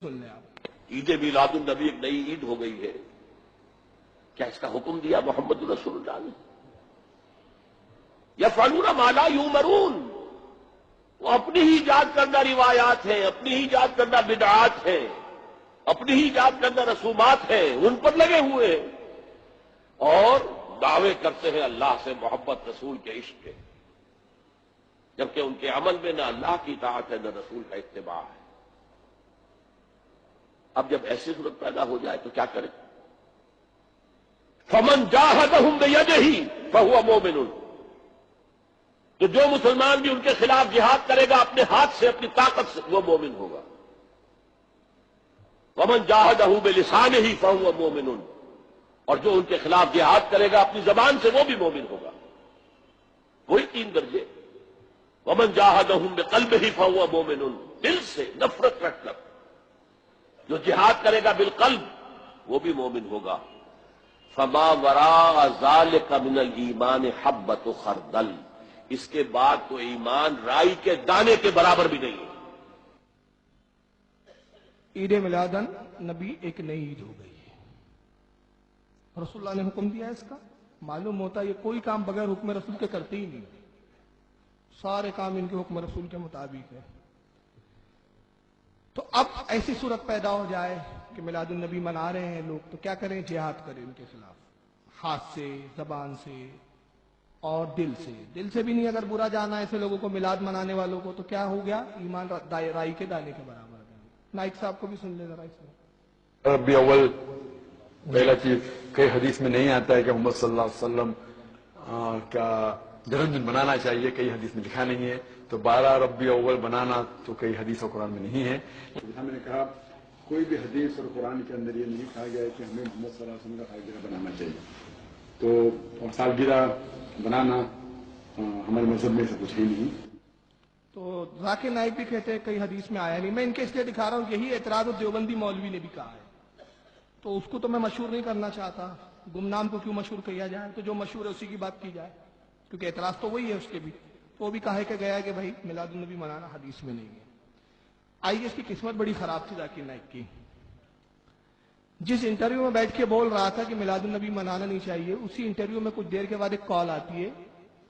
سن لیں آپ. عید میلاد النبی ایک نئی عید ہو گئی ہے. کیا اس کا حکم دیا محمد رسول اللہ نے؟ یفعلون ما لا یؤمرون. وہ اپنی ہی ایجاد کردہ روایات ہیں، اپنی ہی ایجاد کردہ بدعات ہیں، اپنی ہی ایجاد کردہ رسومات ہیں، ان پر لگے ہوئے ہیں اور دعوے کرتے ہیں اللہ سے محبت، رسول کے عشق کے، جبکہ ان کے عمل میں نہ اللہ کی اطاعت ہے نہ رسول کا اتباع ہے. اب جب ایسی صورت پیدا ہو جائے تو کیا کریں؟ فمن جاہدہم بیدہ فہو مومن. تو جو مسلمان بھی ان کے خلاف جہاد کرے گا اپنے ہاتھ سے، اپنی طاقت سے، وہ مومن ہوگا. ومن جاہدہ بلسانہ فہو مومن. اور جو ان کے خلاف جہاد کرے گا اپنی زبان سے، وہ بھی مومن ہوگا. وہی 3 درجے. ومن جاہدہم بقلبہ فہو مومن. دل سے نفرت رکھ کر جو جہاد کرے گا بالقلب وہ بھی مومن ہوگا. فما وراء ذلک من الایمان حبۃ خردل. اس کے بعد تو ایمان رائی کے دانے کے برابر بھی نہیں ہے. عید میلاد النبی ایک نئی عید ہو گئی ہے. رسول اللہ نے حکم دیا ہے اس کا. معلوم ہوتا ہے یہ کوئی کام بغیر حکم رسول کے کرتے ہی نہیں. سارے کام ان کے حکم رسول کے مطابق ہے. تو اب ایسی صورت پیدا ہو جائے کہ میلاد النبی منا رہے ہیں لوگ، تو کیا کریں؟ جہاد کریں ان کے خلاف، ہاتھ سے، زبان سے اور دل سے. دل سے بھی نہیں اگر برا جانا ایسے لوگوں کو، میلاد منانے والوں کو، تو کیا ہو گیا؟ ایمان رائی کے دانے کے برابر. نائک صاحب کو بھی سن لے ذرا اس میں. ربیع اول پہلا چیز کئی حدیث میں نہیں آتا ہے کہ محمد صلی اللہ علیہ وسلم کا جنم دن منانا چاہیے، کئی حدیث میں لکھا نہیں ہے. تو 12 ربیع اول بنانا تو کئی حدیث اور قرآن میں نہیں ہے. جیسا میں نے کہا کوئی بھی حدیث اور قرآن کے اندر یہ نہیں کہا گیا ہے کہ ہمیں محمد صلی اللہ علیہ وسلم کا سالگرہ بنانا چاہیے. تو سالگرہ بنانا ہمارے مذہب میں سے کچھ ہی نہیں. تو ذاکر نائک بھی کہتے ہیں کئی حدیث میں آیا نہیں. میں ان کے اس لیے دکھا رہا ہوں، یہی اعتراض دیوبندی مولوی نے بھی کہا ہے. تو اس کو تو میں مشہور نہیں کرنا چاہتا. گمنام کو کیوں مشہور کیا جائے؟ تو جو مشہور ہے اسی کی بات کی جائے، کیونکہ اعتراض تو وہی ہے اس کے بھی. تو وہ بھی کہا کہ گیا کہ بھائی میلاد النبی منانا حدیث میں نہیں ہے. آئیے، اس کی قسمت بڑی خراب تھی ذاکر نائک کی. جس انٹرویو میں بیٹھ کے بول رہا تھا کہ میلاد النبی منانا نہیں چاہیے، اسی انٹرویو میں کچھ دیر کے بعد ایک کال آتی ہے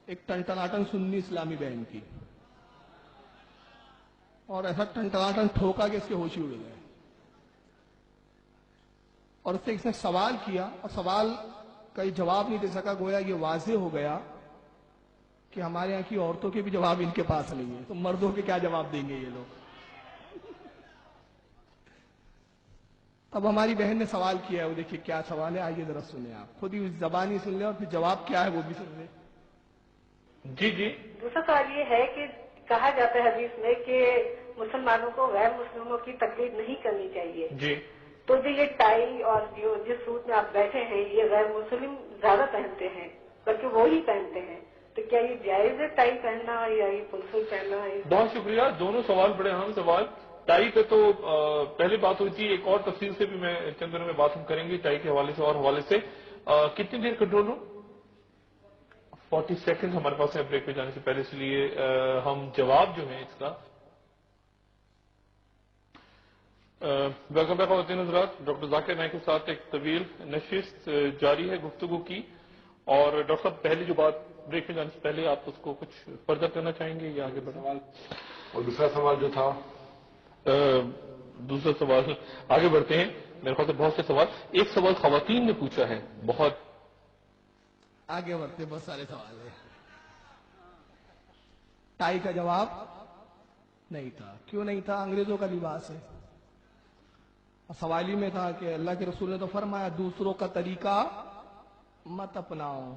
ایک ٹنٹناٹن سنی اسلامی بہن کی، اور ایسا ٹنٹناٹن ٹھوکا کہ اس کے ہوش ہی اڑ گئے. اور اس سے اس نے سوال کیا اور سوال کا جواب نہیں دے سکا. گویا یہ واضح ہو گیا کہ ہمارے یہاں کی عورتوں کے بھی جواب ان کے پاس نہیں ہے، تو مردوں کے کیا جواب دیں گے یہ لوگ. اب ہماری بہن نے سوال کیا ہے، وہ دیکھیے کیا سوال ہے، آئیے ذرا سنیں. آپ خود ہی زبانی سن لیں اور پھر جواب کیا ہے وہ بھی سن لیں. جی. دوسرا سوال یہ ہے کہ کہا جاتا ہے حدیث میں کہ مسلمانوں کو غیر مسلموں کی تقلید نہیں کرنی چاہیے. جی. تو جو یہ ٹائی اور جو جس سوٹ میں آپ بیٹھے ہیں یہ غیر مسلم زیادہ پہنتے ہیں، بلکہ وہی پہنتے ہیں. تو کیا یہ جائز ہے ٹائی پہننا یا یہ فل سوٹ پہننا ہے؟ بہت شکریہ. دونوں سوال بڑے اہم سوال. ٹائی پہ تو پہلے بات ہوئی تھی، ایک اور تفصیل سے بھی میں چند دنوں میں بات ہم کریں گے ٹائی کے حوالے سے اور حوالے سے. کتنی دیر کنٹرول روم؟ 40 سیکنڈ ہمارے پاس ہے بریک پہ جانے سے پہلے، اس لیے ہم جواب جو ہے اس کا ویلکم بیک ہوتے ہیں حضرات. ڈاکٹر ذاکر نائک کے ساتھ ایک طویل نشست جاری ہے گفتگو کی. اور ڈاکٹر صاحب پہلی جو بات بریک میں جانے سے پہلے آپ اس کو کچھ فردر کرنا چاہیں گے یا آگے بڑھیں؟ اور دوسرا سوال جو تھا، دوسرا سوال آگے بڑھتے ہیں. میرے خیال سے بہت سے سوال، ایک سوال خواتین نے پوچھا ہے، بہت آگے بڑھتے، بہت سارے سوال ہیں. ٹائی کا جواب نہیں تھا. کیوں نہیں تھا؟ انگریزوں کا لباس ہے. سوال ہی میں تھا کہ اللہ کے رسول نے تو فرمایا دوسروں کا طریقہ مت اپناؤ.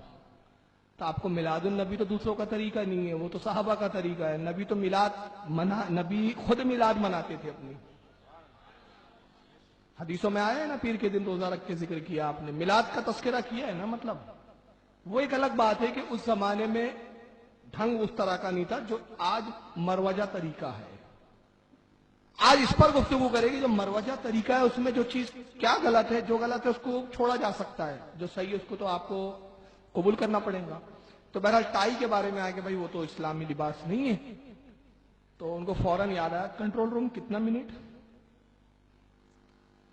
تو آپ کو میلاد النبی تو دوسروں کا طریقہ نہیں ہے، وہ تو صحابہ کا طریقہ ہے. نبی تو نبی خود میلاد مناتے تھے اپنی. حدیثوں میں آیا ہے نا، پیر کے دن روزہ رکھ کے ذکر کیا آپ نے، میلاد کا تذکرہ کیا ہے نا. مطلب وہ ایک الگ بات ہے کہ اس زمانے میں ڈھنگ اس طرح کا نہیں تھا جو آج مروجہ طریقہ ہے. آج اس پر گفتگو کرے گی. جو مروجہ طریقہ ہے اس میں جو چیز کیا غلط ہے، جو غلط ہے اس کو چھوڑا جا سکتا ہے، جو صحیح ہے اس کو تو آپ کو قبول کرنا پڑے گا. تو بہرحال ٹائی کے بارے میں آئے کہ بھائی وہ تو اسلامی لباس نہیں ہے. تو ان کو فوراً یاد آیا کنٹرول روم کتنا منٹ